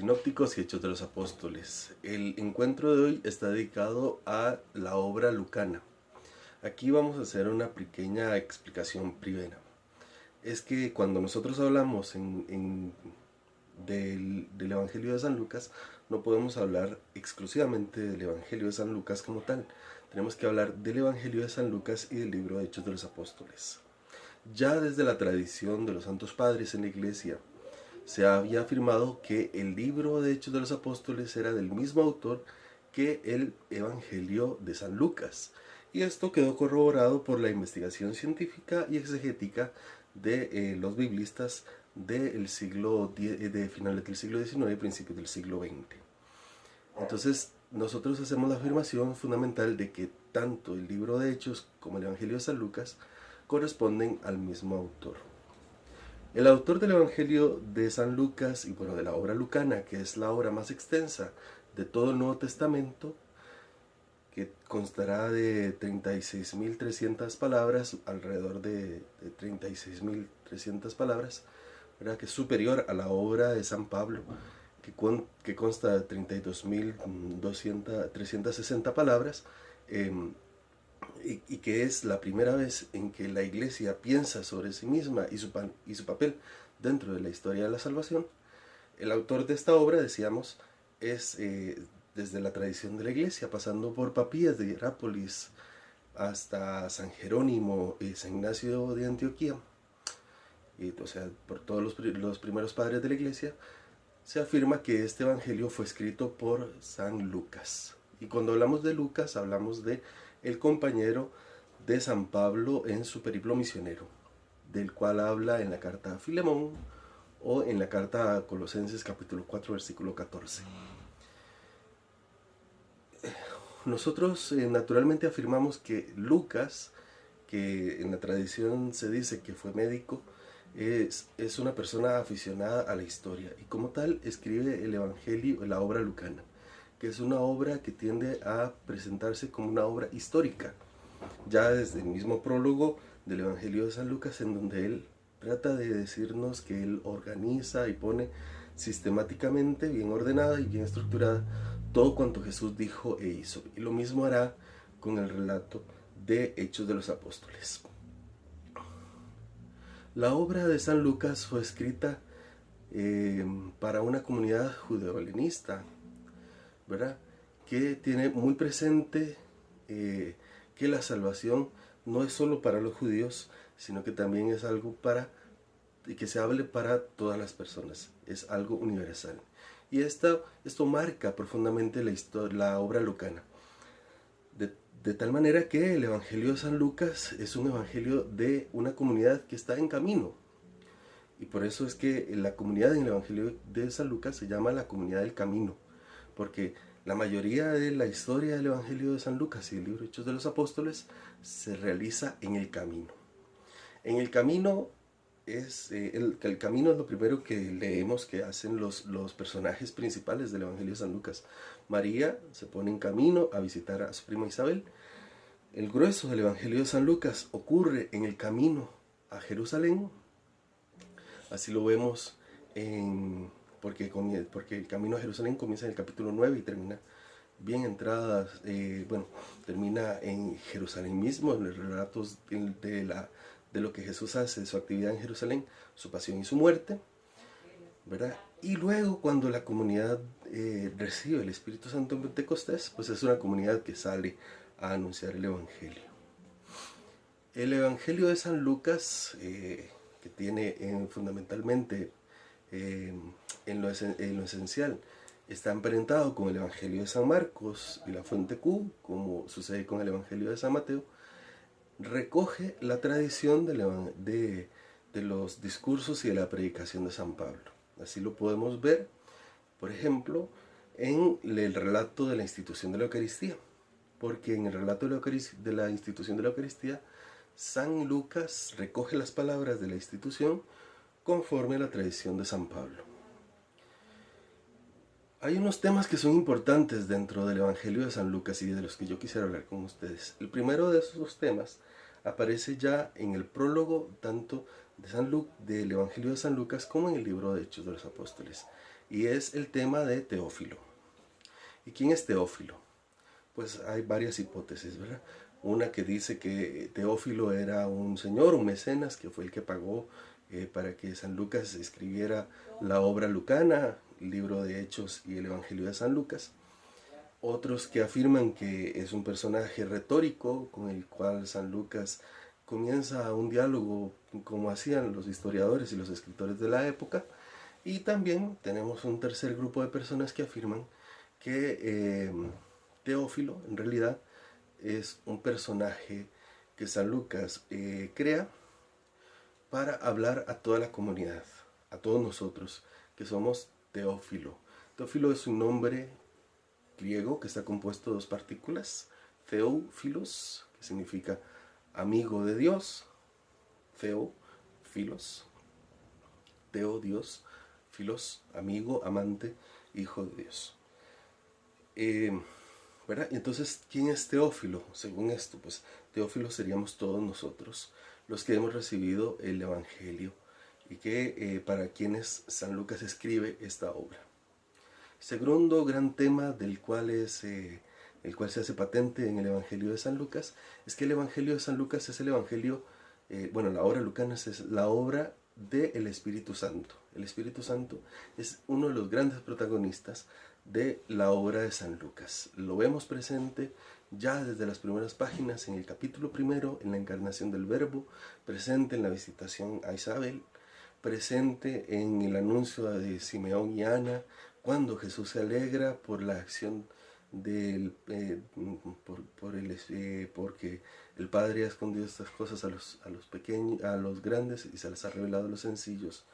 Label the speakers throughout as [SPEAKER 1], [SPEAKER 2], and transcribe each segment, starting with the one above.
[SPEAKER 1] Sinópticos y Hechos de los Apóstoles. El encuentro de hoy está dedicado a la obra lucana. Aquí vamos a hacer una pequeña explicación primera. Es que cuando nosotros hablamos del Evangelio de San Lucas, no podemos hablar exclusivamente del Evangelio de San Lucas como tal. Tenemos que hablar del Evangelio de San Lucas y del libro de Hechos de los Apóstoles. Ya desde la tradición de los santos padres en la iglesia, se había afirmado que el libro de Hechos de los Apóstoles era del mismo autor que el Evangelio de San Lucas. Y esto quedó corroborado por la investigación científica y exegética de los biblistas de finales del siglo XIX y principios del siglo XX. Entonces, nosotros hacemos la afirmación fundamental de que tanto el libro de Hechos como el Evangelio de San Lucas corresponden al mismo autor. El autor del Evangelio de San Lucas y de la obra lucana, que es la obra más extensa de todo el Nuevo Testamento, que constará de 36.300 palabras, alrededor de 36.300 palabras, ¿verdad? Que es superior a la obra de San Pablo, que consta de 32.360 palabras, y que es la primera vez en que la iglesia piensa sobre sí misma y su papel dentro de la historia de la salvación. El autor de esta obra, decíamos, es desde la tradición de la iglesia, pasando por Papías de Hierápolis hasta San Jerónimo y San Ignacio de Antioquía, o sea, por todos los primeros padres de la iglesia, se afirma que este evangelio fue escrito por San Lucas. Y cuando hablamos de Lucas, hablamos de el compañero de San Pablo en su periplo misionero, del cual habla en la carta a Filemón o en la carta a Colosenses capítulo 4 versículo 14. Nosotros naturalmente afirmamos que Lucas, que en la tradición se dice que fue médico, es una persona aficionada a la historia y como tal escribe el Evangelio, la obra lucana, que es una obra que tiende a presentarse como una obra histórica, ya desde el mismo prólogo del Evangelio de San Lucas, en donde él trata de decirnos que él organiza y pone sistemáticamente, bien ordenada y bien estructurada, todo cuanto Jesús dijo e hizo. Y lo mismo hará con el relato de Hechos de los Apóstoles. La obra de San Lucas fue escrita para una comunidad judeo-helenista, ¿verdad? Que tiene muy presente que la salvación no es solo para los judíos, sino que también es algo que se hable para todas las personas, es algo universal. Y esto marca profundamente la obra lucana, de tal manera que el Evangelio de San Lucas es un evangelio de una comunidad que está en camino. Y por eso es que la comunidad en el Evangelio de San Lucas se llama la comunidad del camino, porque la mayoría de la historia del Evangelio de San Lucas y del libro de Hechos de los Apóstoles se realiza en el camino. En el camino el camino es lo primero que leemos que hacen los personajes principales del Evangelio de San Lucas. María se pone en camino a visitar a su prima Isabel. El grueso del Evangelio de San Lucas ocurre en el camino a Jerusalén. Así lo vemos porque el camino a Jerusalén comienza en el capítulo 9 y termina bien entradas, termina en Jerusalén mismo, en los relatos de lo que Jesús hace, su actividad en Jerusalén, su pasión y su muerte, ¿verdad? Y luego cuando la comunidad recibe el Espíritu Santo en Pentecostés, pues es una comunidad que sale a anunciar el Evangelio. El Evangelio de San Lucas, que tiene fundamentalmente en lo esencial, está emparentado con el Evangelio de San Marcos y la fuente Q, como sucede con el Evangelio de San Mateo, recoge la tradición de los discursos y de la predicación de San Pablo. Así lo podemos ver, por ejemplo, en el relato de la institución de la Eucaristía, porque en el relato de la institución de la Eucaristía, San Lucas recoge las palabras de la institución conforme a la tradición de San Pablo. Hay unos temas que son importantes dentro del Evangelio de San Lucas y de los que yo quisiera hablar con ustedes. El primero de esos temas aparece ya en el prólogo tanto del Evangelio de San Lucas como en el libro de Hechos de los Apóstoles, y es el tema de Teófilo. ¿Y quién es Teófilo? Pues hay varias hipótesis, ¿verdad? Una que dice que Teófilo era un señor, un mecenas, que fue el que pagó para que San Lucas escribiera la obra lucana, el libro de Hechos y el Evangelio de San Lucas. Otros que afirman que es un personaje retórico con el cual San Lucas comienza un diálogo como hacían los historiadores y los escritores de la época. Y también tenemos un tercer grupo de personas que afirman que Teófilo en realidad es un personaje que San Lucas crea para hablar a toda la comunidad, a todos nosotros, que somos Teófilo. Teófilo es un nombre griego que está compuesto de dos partículas, Theophilos, que significa amigo de Dios, Theophilos, Teo, Dios, Filos, amigo, amante, hijo de Dios. ¿Verdad? Entonces, ¿quién es Teófilo? Según esto, pues Teófilo seríamos todos nosotros, los que hemos recibido el Evangelio y que para quienes San Lucas escribe esta obra. Segundo gran tema del cual el cual se hace patente en el Evangelio de San Lucas, es que el Evangelio de San Lucas es el Evangelio, la obra lucana es la obra del Espíritu Santo. El Espíritu Santo es uno de los grandes protagonistas de la obra de San Lucas. Lo vemos presente ya desde las primeras páginas, en el capítulo primero, en la encarnación del Verbo, presente en la visitación a Isabel, presente en el anuncio de Simeón y Ana, cuando Jesús se alegra por la acción porque el Padre ha escondido estas cosas a los pequeños, a los grandes, y se las ha revelado a los sencillos.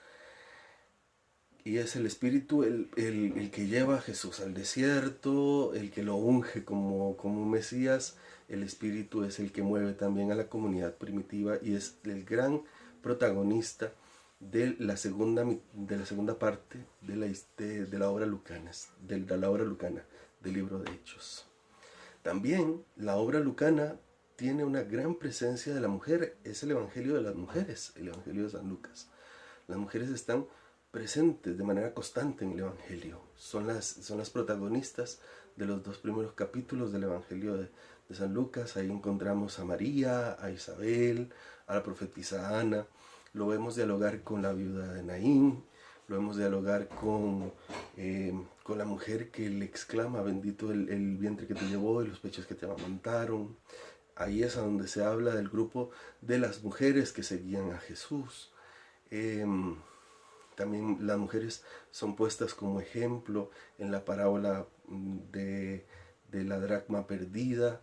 [SPEAKER 1] Y es el Espíritu el que lleva a Jesús al desierto, el que lo unge como Mesías. El Espíritu es el que mueve también a la comunidad primitiva y es el gran protagonista de la segunda parte de la obra lucana, del libro de Hechos. También la obra lucana tiene una gran presencia de la mujer, es el Evangelio de las mujeres, el Evangelio de San Lucas. Las mujeres están presentes de manera constante en el Evangelio, son las protagonistas de los dos primeros capítulos del Evangelio de San Lucas. Ahí encontramos a María, a Isabel, a la profetisa Ana. Lo vemos dialogar con la viuda de Naín, lo vemos dialogar con la mujer que le exclama: bendito el vientre que te llevó y los pechos que te amamantaron. Ahí es a donde se habla del grupo de las mujeres que seguían a Jesús. También las mujeres son puestas como ejemplo en la parábola de la dracma perdida,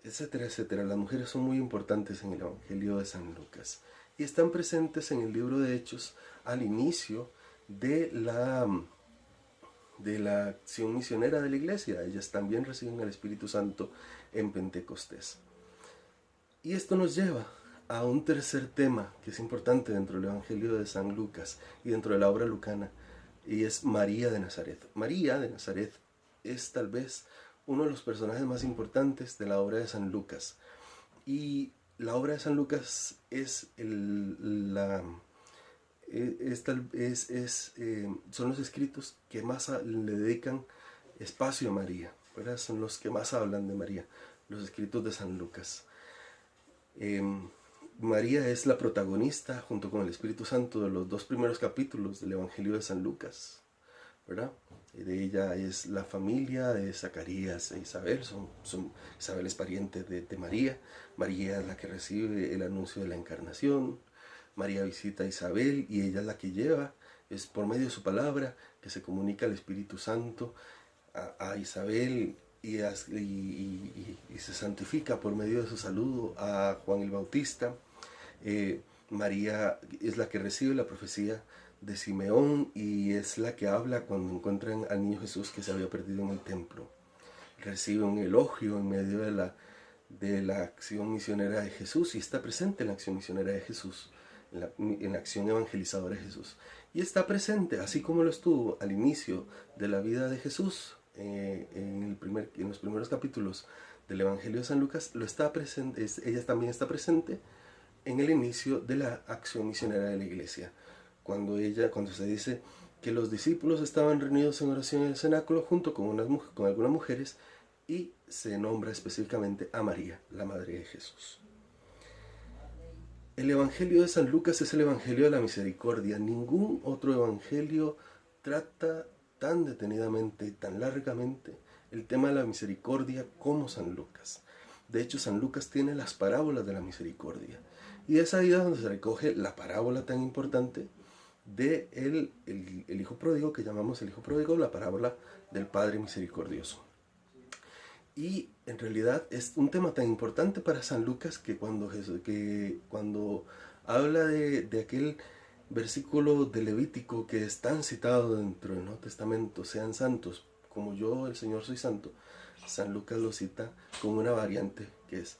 [SPEAKER 1] etcétera, etcétera. Las mujeres son muy importantes en el Evangelio de San Lucas y están presentes en el libro de Hechos al inicio de la acción misionera de la iglesia. Ellas también reciben el Espíritu Santo en Pentecostés. Y esto nos lleva a un tercer tema que es importante dentro del Evangelio de San Lucas y dentro de la obra lucana, y es María de Nazaret. María de Nazaret es tal vez uno de los personajes más importantes de la obra de San Lucas. Y la obra de San Lucas son los escritos que más le dedican espacio a María, ¿verdad? Son los que más hablan de María, los escritos de San Lucas. María es la protagonista, junto con el Espíritu Santo, de los dos primeros capítulos del Evangelio de San Lucas, ¿verdad? Y de ella es la familia de Zacarías e Isabel. Isabel es pariente de María. María es la que recibe el anuncio de la encarnación. María visita a Isabel y ella es la que lleva, es por medio de su palabra que se comunica el Espíritu Santo a Isabel y se santifica por medio de su saludo a Juan el Bautista. María es la que recibe la profecía de Simeón y es la que habla cuando encuentran al niño Jesús que se había perdido en el templo. Recibe un elogio en medio de la acción misionera de Jesús y está presente en la acción misionera de Jesús, en la acción evangelizadora de Jesús. Y está presente, así como lo estuvo al inicio de la vida de Jesús, en los primeros capítulos del Evangelio de San Lucas, ella también está presente en el inicio de la acción misionera de la iglesia. Cuando se dice que los discípulos estaban reunidos en oración en el cenáculo junto con algunas mujeres, y se nombra específicamente a María, la madre de Jesús. El Evangelio de San Lucas es el Evangelio de la misericordia. Ningún otro evangelio trata tan detenidamente, tan largamente el tema de la misericordia como San Lucas. De hecho, San Lucas tiene las parábolas de la misericordia. Y es ahí donde se recoge la parábola tan importante de el hijo pródigo, que llamamos el hijo pródigo, la parábola del Padre misericordioso. Y en realidad es un tema tan importante para San Lucas que cuando habla de aquel versículo de Levítico que es tan citado dentro del Nuevo Testamento, sean santos como yo, el Señor, soy santo, San Lucas lo cita con una variante que es: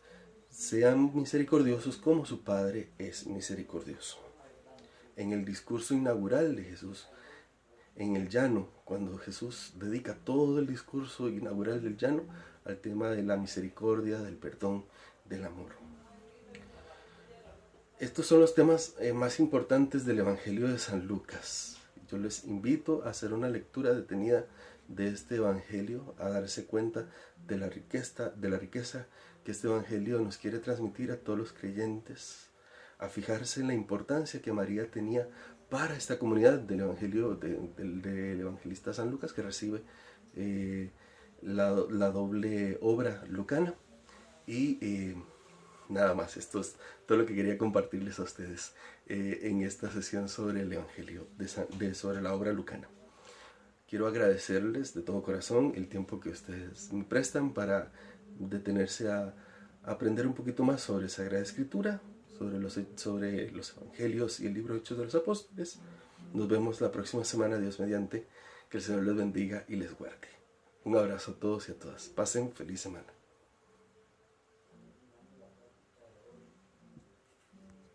[SPEAKER 1] sean misericordiosos como su Padre es misericordioso. En el discurso inaugural de Jesús, en el llano, cuando Jesús dedica todo el discurso inaugural del llano al tema de la misericordia, del perdón, del amor. Estos son los temas más importantes del Evangelio de San Lucas. Yo les invito a hacer una lectura detenida de este Evangelio, a darse cuenta de la riqueza que este Evangelio nos quiere transmitir a todos los creyentes, a fijarse en la importancia que María tenía para esta comunidad del Evangelio del evangelista San Lucas, que recibe la doble obra lucana. Y nada más, esto es todo lo que quería compartirles a ustedes en esta sesión sobre el Evangelio, sobre la obra lucana. Quiero agradecerles de todo corazón el tiempo que ustedes me prestan para detenerse a aprender un poquito más sobre Sagrada Escritura, sobre los Evangelios y el libro de Hechos de los Apóstoles. Nos vemos la próxima semana, Dios mediante. Que el Señor les bendiga y les guarde. Un abrazo a todos y a todas. Pasen feliz semana.